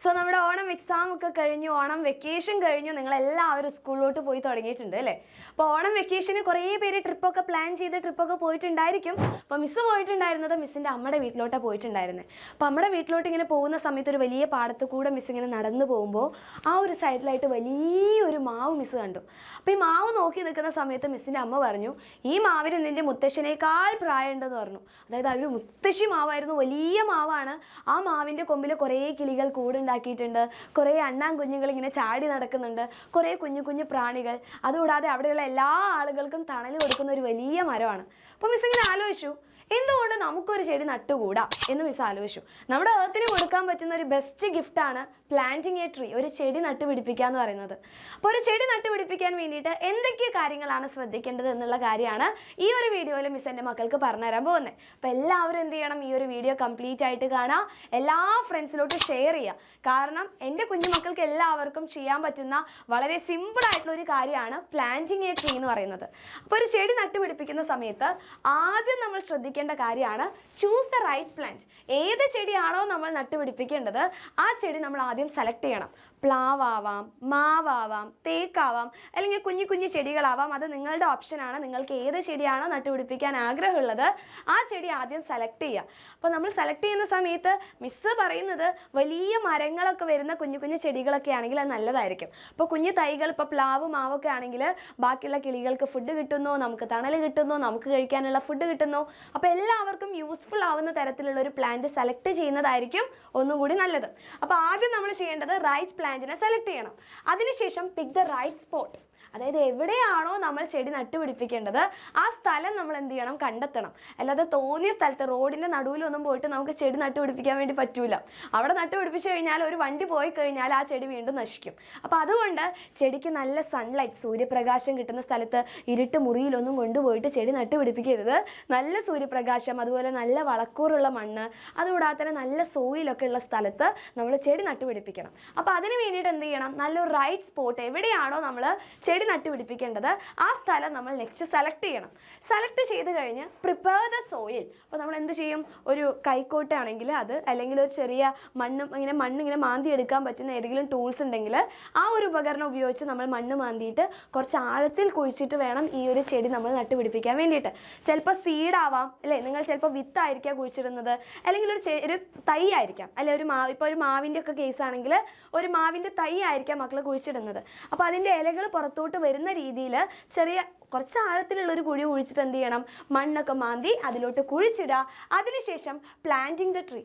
So നമ്മുടെ Onam exam ഒക്കെ കഴിഞ്ഞു, ഓണം വെക്കേഷൻ കഴിഞ്ഞു, നിങ്ങളെല്ലാവരും സ്കൂളിലോട്ട് പോയി തുടങ്ങിയിട്ടുണ്ട് അല്ലേ? അപ്പോൾ ഓണം വെക്കേഷന് കുറേ പേര് ട്രിപ്പൊക്കെ പ്ലാൻ ചെയ്ത് ട്രിപ്പൊക്കെ പോയിട്ടുണ്ടായിരിക്കും. അപ്പോൾ മിസ്സ് പോയിട്ടുണ്ടായിരുന്നത് മിസ്സിൻ്റെ അമ്മയുടെ വീട്ടിലോട്ടാണ് പോയിട്ടുണ്ടായിരുന്നത്. അപ്പോൾ അമ്മയുടെ വീട്ടിലോട്ട് ഇങ്ങനെ പോകുന്ന സമയത്ത് ഒരു വലിയ പാടത്ത് കൂടെ മിസ് ഇങ്ങനെ നടന്നു പോകുമ്പോൾ ആ ഒരു സൈഡിലായിട്ട് വലിയൊരു മാവ് മിസ് കണ്ടു. അപ്പോൾ ഈ മാവ് നോക്കി നിൽക്കുന്ന സമയത്ത് മിസ്സിൻ്റെ അമ്മ പറഞ്ഞു, ഈ മാവിന് നിൻ്റെ മുത്തശ്ശനേക്കാൾ പ്രായമുണ്ടെന്ന് പറഞ്ഞു. അതായത് ഒരു മുത്തശ്ശി മാവായിരുന്നു, വലിയ മാവാണ്. ആ മാവിൻ്റെ കൊമ്പിൽ കുറേ കിളികൾ കൂടുണ്ടാക്കിയിട്ടുണ്ട്, കുറേ അണ്ണാൻ കുഞ്ഞുങ്ങൾ ഇങ്ങനെ ചാടി നടക്കുന്നുണ്ട്, കുറേ കുഞ്ഞു കുഞ്ഞു പ്രാണികൾ. അതുകൂടാതെ അവിടെയുള്ള എല്ലാ ആളുകൾക്കും തണൽ കൊടുക്കുന്ന ഒരു വലിയ മരമാണ്. അപ്പോൾ മിസ് ഇങ്ങനെ ആലോചിച്ചു, എന്തുകൊണ്ട് നമുക്കൊരു ചെടി നട്ടുകൂടാ എന്ന് മിസ് ആലോചിച്ചു. നമ്മുടെ ഏർത്തിന് കൊടുക്കാൻ പറ്റുന്ന ഒരു ബെസ്റ്റ് ഗിഫ്റ്റാണ് പ്ലാന്റിങ് എ ട്രീ, ഒരു ചെടി നട്ടുപിടിപ്പിക്കുക എന്ന് പറയുന്നത്. അപ്പോൾ ഒരു ചെടി നട്ടുപിടിപ്പിക്കാൻ വേണ്ടിയിട്ട് എന്തൊക്കെ കാര്യങ്ങളാണ് ശ്രദ്ധിക്കേണ്ടത് എന്നുള്ള കാര്യമാണ് ഈ ഒരു വീഡിയോയിൽ മിസ് എൻ്റെ മക്കൾക്ക് പറഞ്ഞുതരാൻ പോകുന്നത്. അപ്പോൾ എല്ലാവരും എന്ത് ചെയ്യണം, ഈ ഒരു വീഡിയോ കംപ്ലീറ്റ് ആയിട്ട് കാണാം, എല്ലാ ഫ്രണ്ട്സിലോട്ട് ഷെയർ ചെയ്യുക. കാരണം എൻ്റെ കുഞ്ഞുമക്കൾക്ക് എല്ലാവർക്കും ചെയ്യാൻ പറ്റുന്ന വളരെ സിമ്പിളായിട്ടുള്ള ഒരു കാര്യമാണ് പ്ലാന്റിങ് എ ട്രീ എന്ന് പറയുന്നത്. അപ്പോൾ ഒരു ചെടി നട്ടുപിടിപ്പിക്കുന്ന സമയത്ത് ആദ്യം നമ്മൾ ശ്രദ്ധിക്കേണ്ട കാര്യമാണ് ചൂസ് ദ റൈറ്റ് പ്ലാന്റ്. ഏത് ചെടിയാണോ നമ്മൾ നട്ടുപിടിപ്പിക്കേണ്ടത് ആ ചെടി നമ്മൾ ആദ്യം സെലക്ട് ചെയ്യണം. പ്ലാവാവാം, മാവാവാം, തേക്കാവാം, അല്ലെങ്കിൽ കുഞ്ഞു കുഞ്ഞു ചെടികളാവാം. അത് നിങ്ങളുടെ ഓപ്ഷനാണ്. നിങ്ങൾക്ക് ഏത് ചെടിയാണോ നട്ടുപിടിപ്പിക്കാൻ ആഗ്രഹമുള്ളത് ആ ചെടി ആദ്യം സെലക്ട് ചെയ്യുക. അപ്പോൾ നമ്മൾ സെലക്ട് ചെയ്യുന്ന സമയത്ത് മിസ്സ് പറയുന്നത് വലിയ മരങ്ങളൊക്കെ വരുന്ന കുഞ്ഞു കുഞ്ഞു ചെടികളൊക്കെ ആണെങ്കിൽ അത് നല്ലതായിരിക്കും. ഇപ്പോൾ കുഞ്ഞു തൈകൾ, ഇപ്പോൾ പ്ലാവ് മാവൊക്കെ ആണെങ്കിൽ ബാക്കിയുള്ള കിളികൾക്ക് ഫുഡ് കിട്ടുന്നു, നമുക്ക് തണൽ കിട്ടുന്നു, നമുക്ക് കഴിക്കാനുള്ള ഫുഡ് കിട്ടുന്നു. അപ്പോൾ എല്ലാവർക്കും യൂസ്ഫുൾ ആവുന്ന തരത്തിലുള്ള ഒരു പ്ലാന്റ് സെലക്ട് ചെയ്യുന്നതായിരിക്കും ഒന്നും കൂടി നല്ലത്. അപ്പോൾ ആദ്യം നമ്മൾ ചെയ്യേണ്ടത് റൈറ്റ് പ്ലാന്റിനെ സെലക്ട് ചെയ്യണം. അതിനുശേഷം പിക്ക് ദ റൈറ്റ് സ്പോട്ട്. അതായത് എവിടെയാണോ നമ്മൾ ചെടി നട്ടുപിടിപ്പിക്കേണ്ടത് ആ സ്ഥലം നമ്മൾ എന്ത് ചെയ്യണം, കണ്ടെത്തണം. അല്ലാതെ തോന്നിയ സ്ഥലത്ത് റോഡിൻ്റെ നടുവിലൊന്നും പോയിട്ട് നമുക്ക് ചെടി നട്ടുപിടിപ്പിക്കാൻ വേണ്ടി പറ്റൂല. അവിടെ നട്ടുപിടിപ്പിച്ചു കഴിഞ്ഞാൽ ഒരു വണ്ടി പോയി കഴിഞ്ഞാൽ ആ ചെടി വീണ്ടും നശിക്കും. അപ്പോൾ അതുകൊണ്ട് ചെടിക്ക് നല്ല സൺലൈറ്റ്, സൂര്യപ്രകാശം കിട്ടുന്ന സ്ഥലത്ത്, ഇരുട്ട് മുറിയിലൊന്നും കൊണ്ടുപോയിട്ട് ചെടി നട്ടുപിടിപ്പിക്കരുത്. നല്ല സൂര്യപ്രകാശം, അതുപോലെ നല്ല വളക്കൂറുള്ള മണ്ണ്, അതുകൂടാതെ തന്നെ നല്ല സോയിലൊക്കെ ഉള്ള സ്ഥലത്ത് നമ്മൾ ചെടി നട്ടുപിടിപ്പിക്കണം. അപ്പോൾ അതിന് വേണ്ടിയിട്ട് എന്ത് ചെയ്യണം, നല്ലൊരു റൈറ്റ് സ്പോട്ട്, എവിടെയാണോ നമ്മൾ ചെടി നട്ടുപിടിപ്പിക്കേണ്ടത് ആ സ്ഥലം നമ്മൾ നെക്സ്റ്റ് സെലക്ട് ചെയ്യണം. സെലക്ട് ചെയ്ത് കഴിഞ്ഞ് പ്രിപ്പയർ ദ സോയിൽ. അപ്പോൾ നമ്മൾ എന്ത് ചെയ്യും, ഒരു കൈക്കോട്ടാണെങ്കിൽ അത്, അല്ലെങ്കിൽ ഒരു ചെറിയ മണ്ണിങ്ങനെ മാന്തി എടുക്കാൻ പറ്റുന്ന ഏതെങ്കിലും ടൂൾസ് ഉണ്ടെങ്കിൽ ആ ഒരു ഉപകരണം ഉപയോഗിച്ച് നമ്മൾ മണ്ണ് മാന്തിയിട്ട് കുറച്ച് ആഴത്തിൽ കുഴിച്ചിട്ട് വേണം ഈ ഒരു ചെടി നമ്മൾ നട്ടുപിടിപ്പിക്കാൻ വേണ്ടിയിട്ട്. ചിലപ്പോൾ സീഡാവാം അല്ലേ, നിങ്ങൾ ചിലപ്പോൾ വിത്തായിരിക്കാം കുഴിച്ചിടുന്നത്, അല്ലെങ്കിൽ ഒരു തൈ ആയിരിക്കാം അല്ലെ, ഇപ്പോൾ ഒരു മാവിൻ്റെ ഒക്കെ കേസാണെങ്കിൽ ഒരു മാവിൻ്റെ തൈ ആയിരിക്കാം മക്കൾ കുഴിച്ചിടുന്നത്. അപ്പോൾ അതിൻ്റെ ഇലകൾ പുറത്തോട്ട് വരുന്ന രീതിയിൽ ചെറിയ കുറച്ച് ആഴത്തിലുള്ളൊരു കുഴി കുഴിച്ചിട്ട് എന്ത് ചെയ്യണം, മണ്ണൊക്കെ മാന്തി അതിലോട്ട് കുഴിച്ചിടുക. അതിനുശേഷം പ്ലാന്റിങ് ദ ട്രീ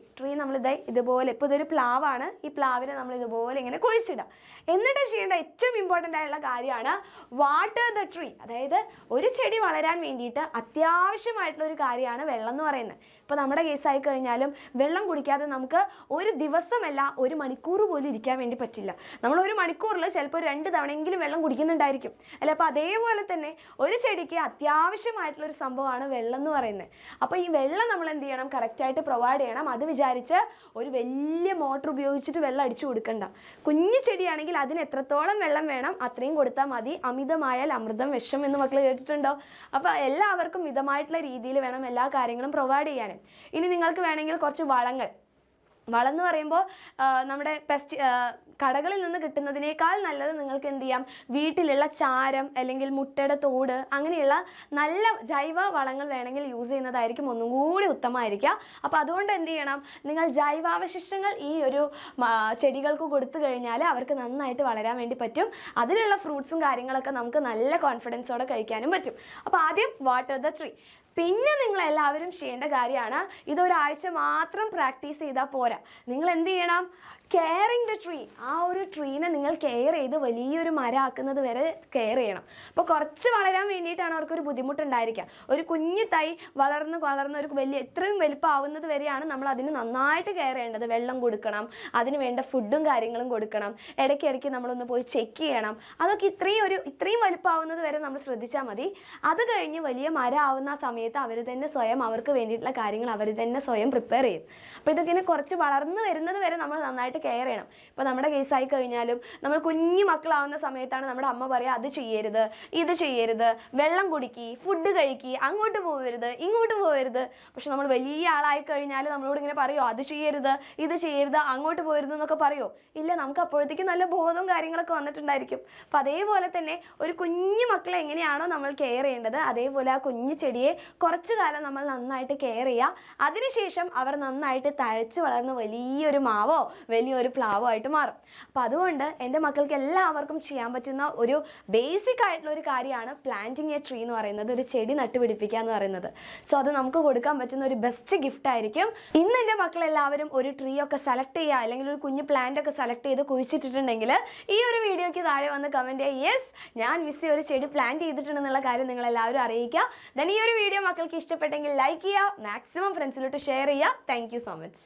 ഇതുപോലെ, ഇപ്പോൾ ഇതൊരു പ്ലാവാണ്, ഈ പ്ലാവിനെ നമ്മൾ ഇതുപോലെ ഇങ്ങനെ കുഴിച്ചിടുക. എന്നിട്ട് ചെയ്യേണ്ട ഏറ്റവും ഇമ്പോർട്ടൻ്റ് ആയിട്ടുള്ള കാര്യമാണ് വാട്ടർ ദ ട്രീ. അതായത് ഒരു ചെടി വളരാൻ വേണ്ടിയിട്ട് അത്യാവശ്യമായിട്ടുള്ള ഒരു കാര്യമാണ് വെള്ളം എന്ന് പറയുന്നത്. ഇപ്പോൾ നമ്മുടെ കേസായി കഴിഞ്ഞാലും വെള്ളം കുടിക്കാതെ നമുക്ക് ഒരു ദിവസമല്ല ഒരു മണിക്കൂർ പോലും ഇരിക്കാൻ വേണ്ടി പറ്റില്ല. നമ്മൾ ഒരു മണിക്കൂറിൽ ചിലപ്പോൾ 2 തവണയെങ്കിലും വെള്ളം കുടിക്കുന്നുണ്ടായിരിക്കും അല്ലേ. അപ്പോൾ അതേപോലെ തന്നെ ഒരു ചെടിക്ക് അത്യാവശ്യമായിട്ടുള്ളൊരു സംഭവമാണ് വെള്ളം എന്ന് പറയുന്നത്. അപ്പോൾ ഈ വെള്ളം നമ്മൾ എന്ത് ചെയ്യണം, കറക്റ്റായിട്ട് പ്രൊവൈഡ് ചെയ്യണം. അത് വിചാരിച്ച് ഒരു വലിയ മോട്ടർ ഉപയോഗിച്ചിട്ട് വെള്ളം അടിച്ചു കൊടുക്കണ്ട. കുഞ്ഞു ചെടിയാണെങ്കിൽ അതിന് എത്രത്തോളം വെള്ളം വേണം അത്രയും കൊടുത്താൽ മതി. അമിതമായാൽ അമൃതം വിഷം എന്ന് മക്കൾ കേട്ടിട്ടുണ്ടോ? അപ്പോൾ എല്ലാവർക്കും മിതമായിട്ടുള്ള രീതിയിൽ വേണം എല്ലാ കാര്യങ്ങളും പ്രൊവൈഡ് ചെയ്യാൻ. ഇനി നിങ്ങൾക്ക് വേണമെങ്കിൽ കുറച്ച് വളം എന്ന് പറയുമ്പോൾ നമ്മുടെ കടകളിൽ നിന്ന് കിട്ടുന്നതിനേക്കാൾ നല്ലത് നിങ്ങൾക്ക് എന്ത് ചെയ്യാം, വീട്ടിലുള്ള ചാരം അല്ലെങ്കിൽ മുട്ടയുടെ തോട് അങ്ങനെയുള്ള നല്ല ജൈവ വളങ്ങൾ വേണമെങ്കിൽ യൂസ് ചെയ്യുന്നതായിരിക്കും ഒന്നും കൂടി ഉത്തമമായിരിക്കുക. അപ്പോൾ അതുകൊണ്ട് എന്ത് ചെയ്യണം, നിങ്ങൾ ജൈവാവശിഷ്ടങ്ങൾ ഈ ഒരു ചെടികൾക്ക് കൊടുത്തു കഴിഞ്ഞാൽ അവർക്ക് നന്നായിട്ട് വളരാൻ വേണ്ടി പറ്റും. അതിലുള്ള ഫ്രൂട്ട്സും കാര്യങ്ങളൊക്കെ നമുക്ക് നല്ല കോൺഫിഡൻസോടെ കഴിക്കാനും പറ്റും. അപ്പോൾ ആദ്യം വാട്ടർ ദ ട്രീ. പിന്നെ നിങ്ങളെല്ലാവരും ചെയ്യേണ്ട കാര്യമാണ്, ഇതൊരാഴ്ച മാത്രം പ്രാക്ടീസ് ചെയ്താൽ പോരാ. നിങ്ങൾ എന്ത് ചെയ്യണം, കെയറിങ് ദ ട്രീ. ആ ഒരു ട്രീനെ നിങ്ങൾ കെയർ ചെയ്ത് വലിയൊരു മരമാക്കുന്നത് വരെ കെയർ ചെയ്യണം. അപ്പോൾ കുറച്ച് വളരാൻ വേണ്ടിയിട്ടാണ് അവർക്കൊരു ബുദ്ധിമുട്ടുണ്ടായിരിക്കുക. ഒരു കുഞ്ഞു തൈ വളർന്ന് ഒരു ഇത്രയും വലുപ്പമാവുന്നത് വരെയാണ് നമ്മൾ അതിന് നന്നായിട്ട് കെയർ ചെയ്യേണ്ടത്. വെള്ളം കൊടുക്കണം, അതിന് വേണ്ട ഫുഡും കാര്യങ്ങളും കൊടുക്കണം, ഇടയ്ക്കിടയ്ക്ക് നമ്മളൊന്ന് പോയി ചെക്ക് ചെയ്യണം. അതൊക്കെ ഇത്രയും വലുപ്പമാവുന്നത് വരെ നമ്മൾ ശ്രദ്ധിച്ചാൽ മതി. അത് കഴിഞ്ഞ് വലിയ മരം ആവുന്ന സമയത്ത് സമയത്ത് അവർ തന്നെ സ്വയം അവർക്ക് വേണ്ടിയിട്ടുള്ള കാര്യങ്ങൾ അവർ തന്നെ സ്വയം പ്രിപ്പയർ ചെയ്യും. അപ്പോൾ ഇതൊക്കെ കുറച്ച് വളർന്നു വരുന്നത് വരെ നമ്മൾ നന്നായിട്ട് കെയർ ചെയ്യണം. ഇപ്പോൾ നമ്മുടെ കേസായി കഴിഞ്ഞാലും നമ്മൾ കുഞ്ഞു മക്കളാവുന്ന സമയത്താണ് നമ്മുടെ അമ്മ പറയുക അത് ചെയ്യരുത്, ഇത് ചെയ്യരുത്, വെള്ളം കുടിക്കി, ഫുഡ് കഴിക്കി, അങ്ങോട്ട് പോകരുത്, ഇങ്ങോട്ട് പോകരുത്. പക്ഷെ നമ്മൾ വലിയ ആളായി കഴിഞ്ഞാൽ നമ്മളോട് ഇങ്ങനെ പറയുമോ അത് ചെയ്യരുത്, ഇത് ചെയ്യരുത്, അങ്ങോട്ട് പോകരുത് എന്നൊക്കെ പറയുമോ? ഇല്ല, നമുക്ക് അപ്പോഴത്തേക്കും നല്ല ബോധവും കാര്യങ്ങളൊക്കെ വന്നിട്ടുണ്ടായിരിക്കും. അപ്പം അതേപോലെ തന്നെ ഒരു കുഞ്ഞു മക്കളെ എങ്ങനെയാണോ നമ്മൾ കെയർ ചെയ്യേണ്ടത്, അതേപോലെ ആ കുഞ്ഞു ചെടിയെ കുറച്ചു കാലം നമ്മൾ നന്നായിട്ട് കെയർ ചെയ്യുക. അതിനുശേഷം അവർ നന്നായിട്ട് തഴച്ച് വളർന്ന് വലിയൊരു മാവോ വലിയൊരു പ്ലാവോ ആയിട്ട് മാറും. അപ്പം അതുകൊണ്ട് എൻ്റെ മക്കൾക്ക് എല്ലാവർക്കും ചെയ്യാൻ പറ്റുന്ന ഒരു ബേസിക് ആയിട്ടുള്ള ഒരു കാര്യമാണ് പ്ലാന്റിങ് എ ട്രീ എന്ന് പറയുന്നത്, ഒരു ചെടി നട്ടുപിടിപ്പിക്കുക എന്ന് പറയുന്നത്. സോ അത് നമുക്ക് കൊടുക്കാൻ പറ്റുന്ന ഒരു ബെസ്റ്റ് ഗിഫ്റ്റ് ആയിരിക്കും. ഇന്ന് എൻ്റെ മക്കളെല്ലാവരും ഒരു ട്രീ ഒക്കെ സെലക്ട് ചെയ്യുക, അല്ലെങ്കിൽ ഒരു കുഞ്ഞു പ്ലാന്റ് ഒക്കെ സെലക്ട് ചെയ്ത് കുഴിച്ചിട്ടിട്ടുണ്ടെങ്കിൽ ഈ ഒരു വീഡിയോയ്ക്ക് താഴെ വന്ന് കമൻറ്റ് ചെയ്യുക, യെസ് ഞാൻ മിസ്സി ഒരു ചെടി പ്ലാന്റ് ചെയ്തിട്ടുണ്ടെന്നുള്ള കാര്യം നിങ്ങളെല്ലാവരും അറിയിക്കുക. ദെൻ ഈ ഒരു വീഡിയോ മക്കൾക്ക് ഇഷ്ടപ്പെട്ടെങ്കിൽ ലൈക്ക് ചെയ്യുക, മാക്സിമം ഫ്രണ്ട്സിലോട്ട് ഷെയർ ചെയ്യുക. Thank you so much.